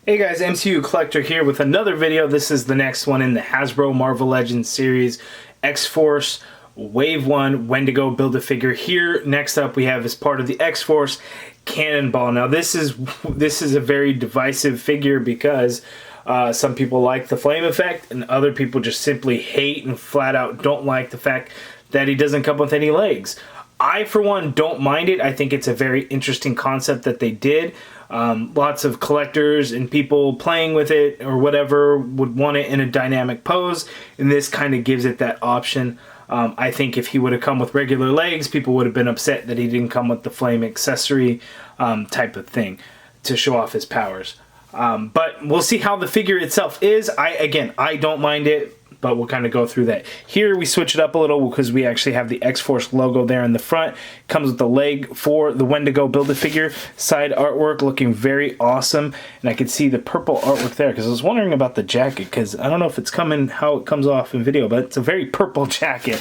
Hey guys, MCU Collector here with another video. This is the next one in the Hasbro Marvel Legends series, X-Force Wave 1 Wendigo Build-A-Figure. Here, next up we have as part of the X-Force Cannonball. Now this is a very divisive figure because some people like the flame effect and other people just simply hate and flat out don't like the fact that he doesn't come with any legs. I, for one, don't mind it. I think it's a very interesting concept that they did. Lots of collectors and people playing with it or whatever would want it in a dynamic pose, and this kind of gives it that option. I think if he would have come with regular legs, people would have been upset that he didn't come with the flame accessory type of thing to show off his powers. But we'll see how the figure itself is. I don't mind it, but we'll kind of go through that. Here we switch it up a little because we actually have the X-Force logo there in the front. Comes with the leg for the Wendigo Build-A-Figure. Side artwork looking very awesome. And I can see the purple artwork there because I was wondering about the jacket because I don't know if it's coming, how it comes off in video, but it's a very purple jacket.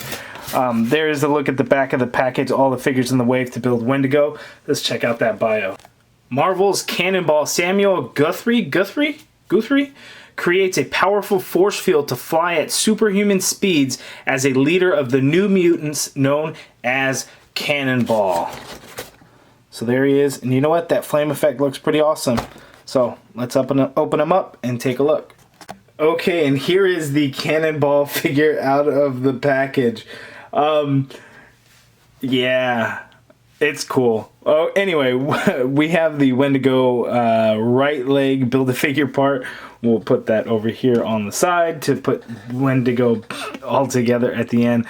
There's a look at the back of the package, all the figures in the wave to build Wendigo. Let's check out that bio. Marvel's Cannonball Samuel Guthrie creates a powerful force field to fly at superhuman speeds as a leader of the New Mutants known as Cannonball. So there he is, and you know what? That flame effect looks pretty awesome. So let's open him up and take a look. Okay, and here is the Cannonball figure out of the package. Yeah, it's cool. Oh, anyway, we have the Wendigo right leg Build-A-Figure part. We'll put that over here on the side to put Wendigo all together at the end.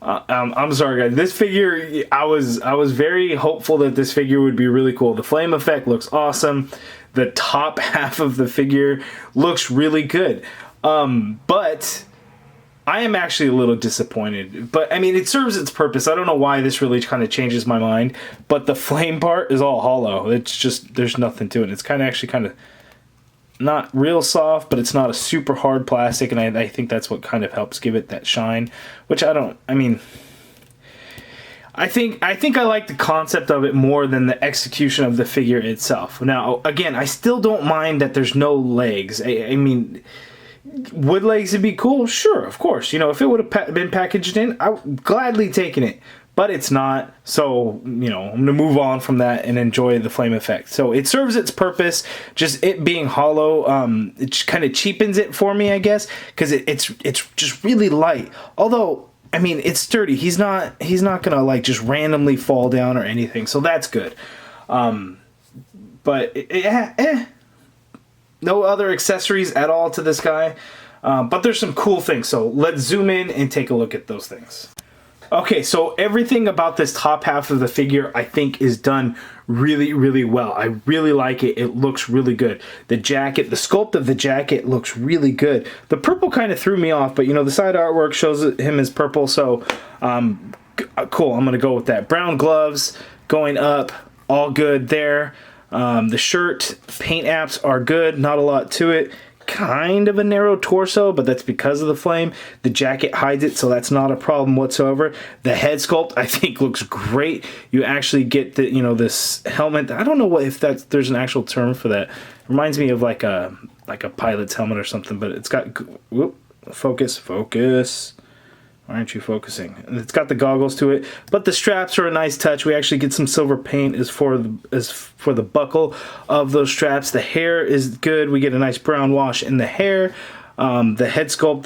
I'm sorry, guys. This figure, I was very hopeful that this figure would be really cool. The flame effect looks awesome. The top half of the figure looks really good. But I am actually a little disappointed, but I mean, it serves its purpose. I don't know why this really kind of changes my mind, but the flame part is all hollow. It's just, there's nothing to it. It's kind of not real soft, but it's not a super hard plastic, and I think that's what kind of helps give it that shine, which I think I like the concept of it more than the execution of the figure itself. Now, again, I still don't mind that there's no legs. I mean, would legs be cool? Sure, of course. You know, if it would have been packaged in, I would gladly taken it. But it's not, so, you know, I'm going to move on from that and enjoy the flame effect. So it serves its purpose, just it being hollow, it kind of cheapens it for me, I guess, because it's just really light. Although, I mean, it's sturdy. He's not going to, like, just randomly fall down or anything, so that's good. But, no other accessories at all to this guy, but there's some cool things, so let's zoom in and take a look at those things. Okay, so everything about this top half of the figure I think is done really, really well. I really like it. It looks really good. The jacket, the sculpt of the jacket looks really good. The purple kind of threw me off, but you know, the side artwork shows him as purple, so cool. I'm going to go with that. Brown gloves going up, all good there. The shirt, paint apps are good, not a lot to it. Kind of a narrow torso, but that's because of the flame. The jacket hides it, so that's not a problem whatsoever. The head sculpt I think looks great. You actually get the, you know, this helmet. I don't know what, if that's, there's an actual term for that. It reminds me of like a pilot's helmet or something, but it's got, whoop, focus. Why aren't you focusing? And it's got the goggles to it, but the straps are a nice touch. We actually get some silver paint as for the buckle of those straps. The hair is good. We get a nice brown wash in the hair. The head sculpt,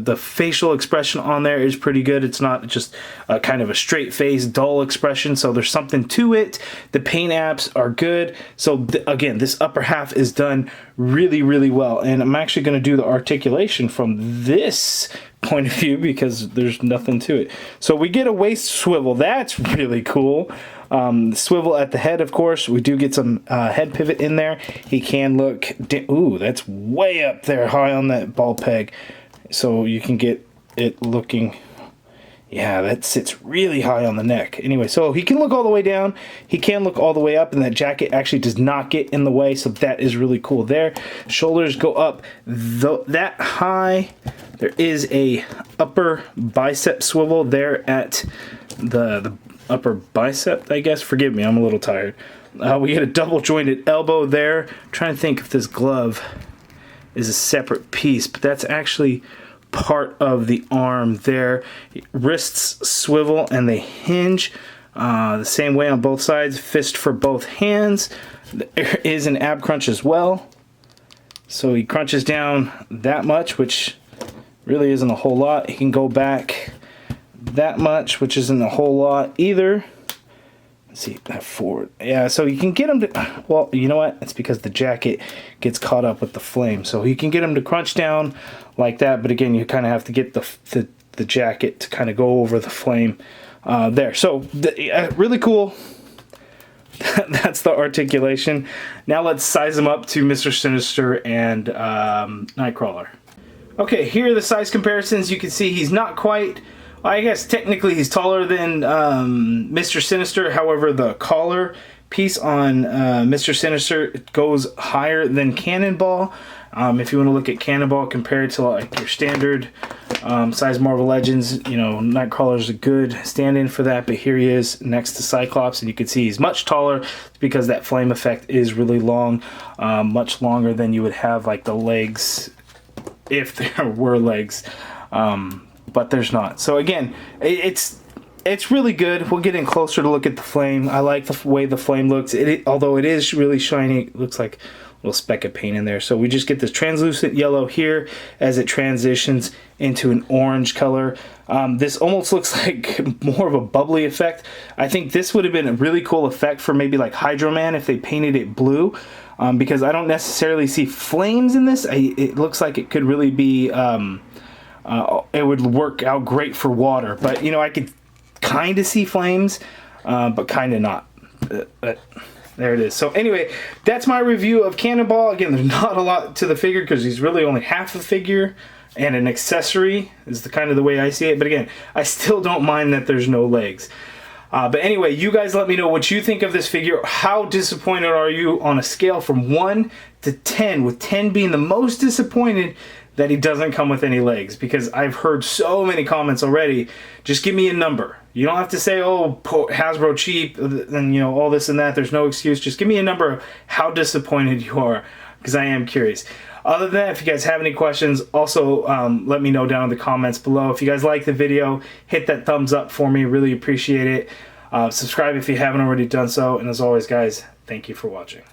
the facial expression on there is pretty good. It's not just a kind of a straight face, dull expression, so there's something to it. The paint apps are good. So again, this upper half is done really, really well, and I'm actually going to do the articulation from this point of view because there's nothing to it. So we get a waist swivel. That's really cool. Swivel at the head, of course. We do get some head pivot in there. He can look, ooh, that's way up there high on that ball peg. So you can get it looking, yeah, that sits really high on the neck. Anyway, so he can look all the way down. He can look all the way up, and that jacket actually does not get in the way, so that is really cool there. Shoulders go up that high. There is a upper bicep swivel there at the upper bicep, I guess. Forgive me, I'm a little tired. We get a double jointed elbow there. I'm trying to think if this glove is a separate piece, but that's actually part of the arm there. Wrists swivel and they hinge the same way on both sides. Fist for both hands. There is an ab crunch as well. So he crunches down that much, which really isn't a whole lot. He can go back that much, which isn't a whole lot either. Let's see, that forward. Yeah, so you can get him to, well, you know what? It's because the jacket gets caught up with the flame. So you can get him to crunch down like that, but again, you kind of have to get the jacket to kind of go over the flame there. So really cool. That's the articulation. Now let's size him up to Mr. Sinister and Nightcrawler. Okay, here are the size comparisons. You can see he's not quite, I guess technically he's taller than Mr. Sinister. However, the collar piece on Mr. Sinister goes higher than Cannonball. If you want to look at Cannonball compared to like your standard size Marvel Legends, you know, Nightcrawler's a good stand-in for that, but here he is next to Cyclops, and you can see he's much taller because that flame effect is really long, much longer than you would have like the legs, if there were legs, but there's not. So again, it's really good. We'll get in closer to look at the flame. I like the way the flame looks. Although it is really shiny, it looks like little speck of paint in there. So we just get this translucent yellow here as it transitions into an orange color. This almost looks like more of a bubbly effect. I think this would have been a really cool effect for maybe like Hydro Man if they painted it blue, because I don't necessarily see flames in this. It looks like it could really be, it would work out great for water, but you know, I could kind of see flames, but kind of not. But there it is. So anyway, that's my review of Cannonball. Again, there's not a lot to the figure because he's really only half a figure and an accessory is the kind of the way I see it. But again, I still don't mind that there's no legs. But anyway, you guys let me know what you think of this figure. How disappointed are you on a scale from 1 to 10, with 10 being the most disappointed that he doesn't come with any legs? Because I've heard so many comments already. Just give me a number. You don't have to say, oh, Hasbro cheap, and you know, all this and that. There's no excuse. Just give me a number of how disappointed you are, because I am curious. Other than that, if you guys have any questions, also let me know down in the comments below. If you guys like the video, hit that thumbs up for me. Really appreciate it. Subscribe if you haven't already done so. And as always, guys, thank you for watching.